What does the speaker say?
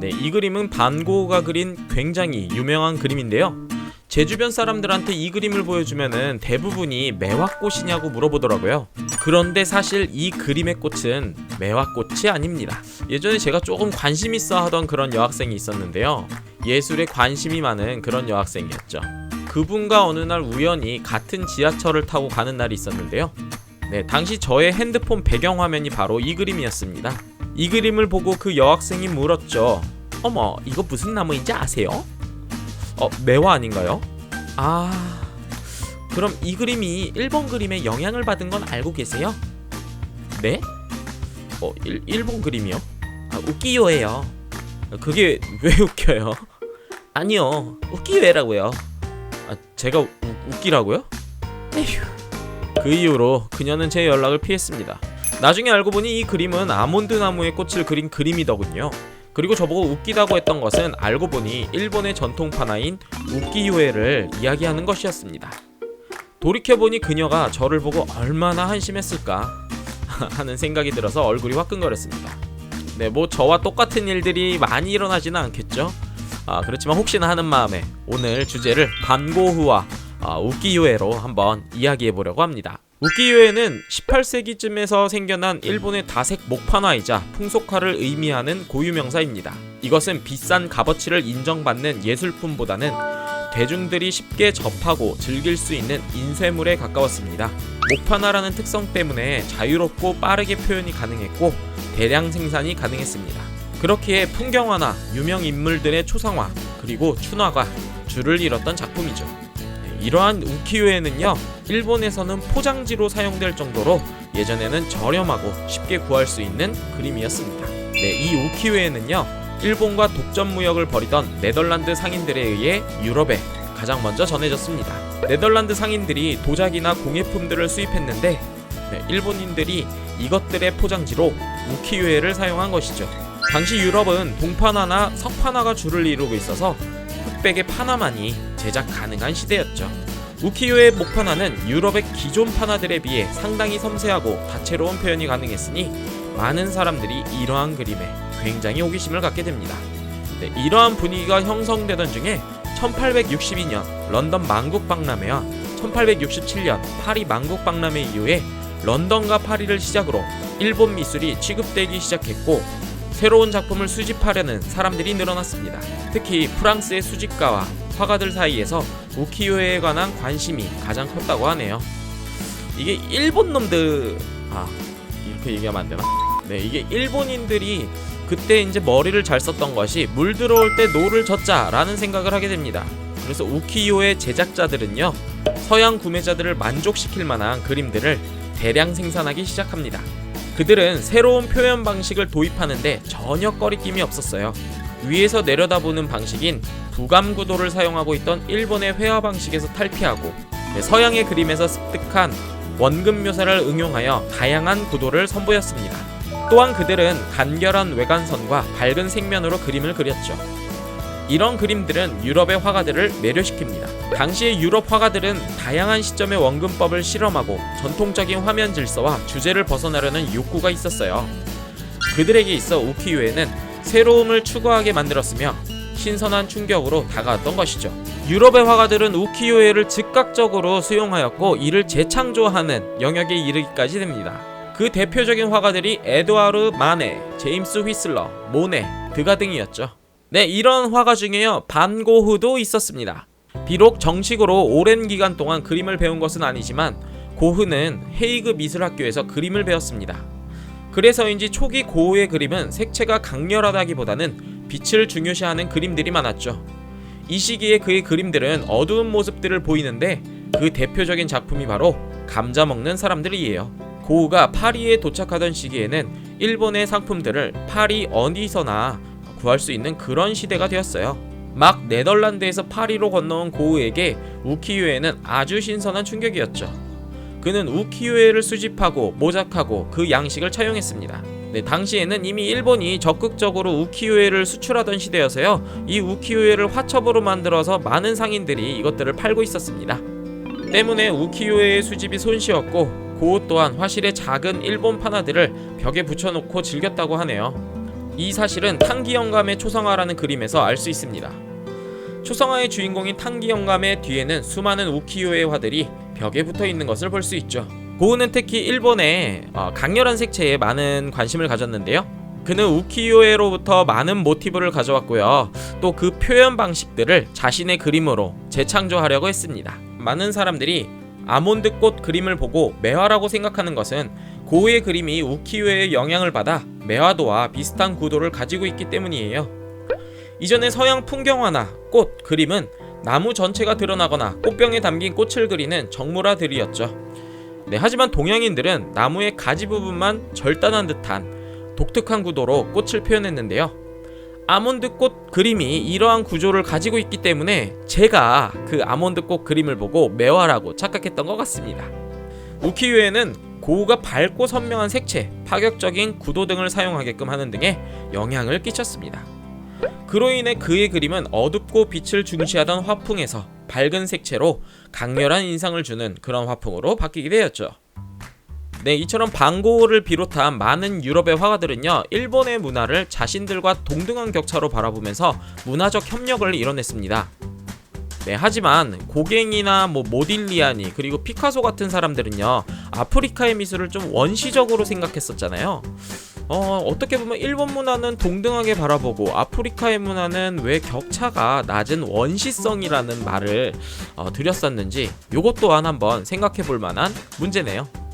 네, 이 그림은 반고흐가 그린 굉장히 유명한 그림인데요. 제 주변 사람들한테 이 그림을 보여주면은 대부분이 매화꽃이냐고 물어보더라고요. 그런데 사실 이 그림의 꽃은 매화꽃이 아닙니다. 예전에 제가 조금 관심 있어 하던 그런 여학생이 있었는데요. 예술에 관심이 많은 그런 여학생이었죠. 그분과 어느 날 우연히 같은 지하철을 타고 가는 날이 있었는데요. 네, 당시 저의 핸드폰 배경화면이 바로 이 그림이었습니다. 이 그림을 보고 그 여학생이 물었죠. 어머, 이거 무슨 나무인지 아세요? 매화 아닌가요? 아, 그럼 이 그림이 일본 그림에 영향을 받은 건 알고 계세요? 네? 일본 그림이요? 우키요에요. 그게 왜 웃겨요? 아니요, 우키요에라고요. 제가 웃기라고요? 에휴. 그 이후로 그녀는 제 연락을 피했습니다. 나중에 알고 보니 이 그림은 아몬드 나무의 꽃을 그린 그림이더군요. 그리고 저보고 웃기다고 했던 것은 알고 보니 일본의 전통 판화인 우키요에를 이야기하는 것이었습니다. 돌이켜보니 그녀가 저를 보고 얼마나 한심했을까 하는 생각이 들어서 얼굴이 화끈거렸습니다. 네, 뭐 저와 똑같은 일들이 많이 일어나지는 않겠죠? 그렇지만 혹시나 하는 마음에 오늘 주제를 반고흐와 우키요에로 한번 이야기해보려고 합니다. 우키요에는 18세기쯤에서 생겨난 일본의 다색 목판화이자 풍속화를 의미하는 고유명사입니다. 이것은 비싼 값어치를 인정받는 예술품보다는 대중들이 쉽게 접하고 즐길 수 있는 인쇄물에 가까웠습니다. 목판화라는 특성 때문에 자유롭고 빠르게 표현이 가능했고 대량 생산이 가능했습니다. 그렇기에 풍경화나 유명 인물들의 초상화 그리고 춘화가 줄을 이뤘던 작품이죠. 이러한 우키요에는요, 일본에서는 포장지로 사용될 정도로 예전에는 저렴하고 쉽게 구할 수 있는 그림이었습니다. 네, 이 우키요에는요, 일본과 독점 무역을 벌이던 네덜란드 상인들에 의해 유럽에 가장 먼저 전해졌습니다. 네덜란드 상인들이 도자기나 공예품들을 수입했는데 일본인들이 이것들의 포장지로 우키요에를 사용한 것이죠. 당시 유럽은 동판화나 석판화가 주를 이루고 있어서 흑백의 판화만이 제작 가능한 시대였죠. 우키요의 목판화는 유럽의 기존 판화들에 비해 상당히 섬세하고 다채로운 표현이 가능했으니 많은 사람들이 이러한 그림에 굉장히 호기심을 갖게 됩니다. 네, 이러한 분위기가 형성되던 중에 1862년 런던 만국박람회와 1867년 파리 만국박람회 이후에 런던과 파리를 시작으로 일본 미술이 취급되기 시작했고 새로운 작품을 수집하려는 사람들이 늘어났습니다. 특히 프랑스의 수집가와 화가들 사이에서 우키요에에 관한 관심이 가장 컸다고 하네요. 이게 일본 놈들 이렇게 얘기하면 안 되나? 네, 이게 일본인들이 그때 이제 머리를 잘 썼던 것이 물 들어올 때 노를 젓자라는 생각을 하게 됩니다. 그래서 우키요에 제작자들은요, 서양 구매자들을 만족시킬 만한 그림들을 대량 생산하기 시작합니다. 그들은 새로운 표현 방식을 도입하는데 전혀 꺼리낌이 없었어요. 위에서 내려다보는 방식인 부감구도를 사용하고 있던 일본의 회화 방식에서 탈피하고 서양의 그림에서 습득한 원금 묘사를 응용하여 다양한 구도를 선보였습니다. 또한 그들은 간결한 외관선과 밝은 색면으로 그림을 그렸죠. 이런 그림들은 유럽의 화가들을 매료시킵니다. 당시의 유럽 화가들은 다양한 시점의 원근법을 실험하고 전통적인 화면 질서와 주제를 벗어나려는 욕구가 있었어요. 그들에게 있어 우키요에는 새로움을 추구하게 만들었으며 신선한 충격으로 다가왔던 것이죠. 유럽의 화가들은 우키요에를 즉각적으로 수용하였고 이를 재창조하는 영역에 이르기까지 됩니다. 그 대표적인 화가들이 에드와르 마네, 제임스 휘슬러, 모네, 드가 등이었죠. 네, 이런 화가 중에요, 반고흐도 있었습니다. 비록 정식으로 오랜 기간 동안 그림을 배운 것은 아니지만 고흐는 헤이그 미술학교에서 그림을 배웠습니다. 그래서인지 초기 고흐의 그림은 색채가 강렬하다기보다는 빛을 중요시하는 그림들이 많았죠. 이 시기에 그의 그림들은 어두운 모습들을 보이는데 그 대표적인 작품이 바로 감자 먹는 사람들이에요. 고흐가 파리에 도착하던 시기에는 일본의 상품들을 파리 어디서나 구할 수 있는 그런 시대가 되었어요. 막 네덜란드에서 파리로 건너온 고흐에게 우키요에는 아주 신선한 충격이었죠. 그는 우키요에를 수집하고 모작하고 그 양식을 차용했습니다. 네, 당시에는 이미 일본이 적극적으로 우키요에를 수출하던 시대여서요, 이 우키요에를 화첩으로 만들어서 많은 상인들이 이것들을 팔고 있었습니다. 때문에 우키요에의 수집이 손쉬웠고 고흐 또한 화실의 작은 일본 판화들을 벽에 붙여놓고 즐겼다고 하네요. 이 사실은 탕기 영감의 초성화라는 그림에서 알 수 있습니다. 초성화의 주인공인 탕기 영감의 뒤에는 수많은 우키요의 화들이 벽에 붙어 있는 것을 볼 수 있죠. 고흐는 특히 일본의 강렬한 색채에 많은 관심을 가졌는데요. 그는 우키요에로부터 많은 모티브를 가져왔고요. 또 그 표현 방식들을 자신의 그림으로 재창조하려고 했습니다. 많은 사람들이 아몬드꽃 그림을 보고 매화라고 생각하는 것은 고흐의 그림이 우키요의 영향을 받아 매화도와 비슷한 구도를 가지고 있기 때문이에요. 이전의 서양 풍경화나 꽃 그림은 나무 전체가 드러나거나 꽃병에 담긴 꽃을 그리는 정물화들이었죠. 하지만 동양인들은 나무의 가지 부분만 절단한 듯한 독특한 구도로 꽃을 표현했는데요. 아몬드꽃 그림이 이러한 구조를 가지고 있기 때문에 제가 그 아몬드꽃 그림을 보고 매화라고 착각했던 것 같습니다. 우키요에는 고흐가 밝고 선명한 색채, 파격적인 구도 등을 사용하게끔 하는 등의 영향을 끼쳤습니다. 그로 인해 그의 그림은 어둡고 빛을 중시하던 화풍에서 밝은 색채로 강렬한 인상을 주는 그런 화풍으로 바뀌게 되었죠. 이처럼 반고흐를 비롯한 많은 유럽의 화가들은요, 일본의 문화를 자신들과 동등한 격차로 바라보면서 문화적 협력을 이뤄냈습니다. 하지만 고갱이나 모딜리아니 그리고 피카소 같은 사람들은요, 아프리카의 미술을 좀 원시적으로 생각했었잖아요. 어떻게 보면 일본 문화는 동등하게 바라보고 아프리카의 문화는 왜 격차가 낮은 원시성이라는 말을 들였었는지, 요것 또한 한번 생각해 볼 만한 문제네요.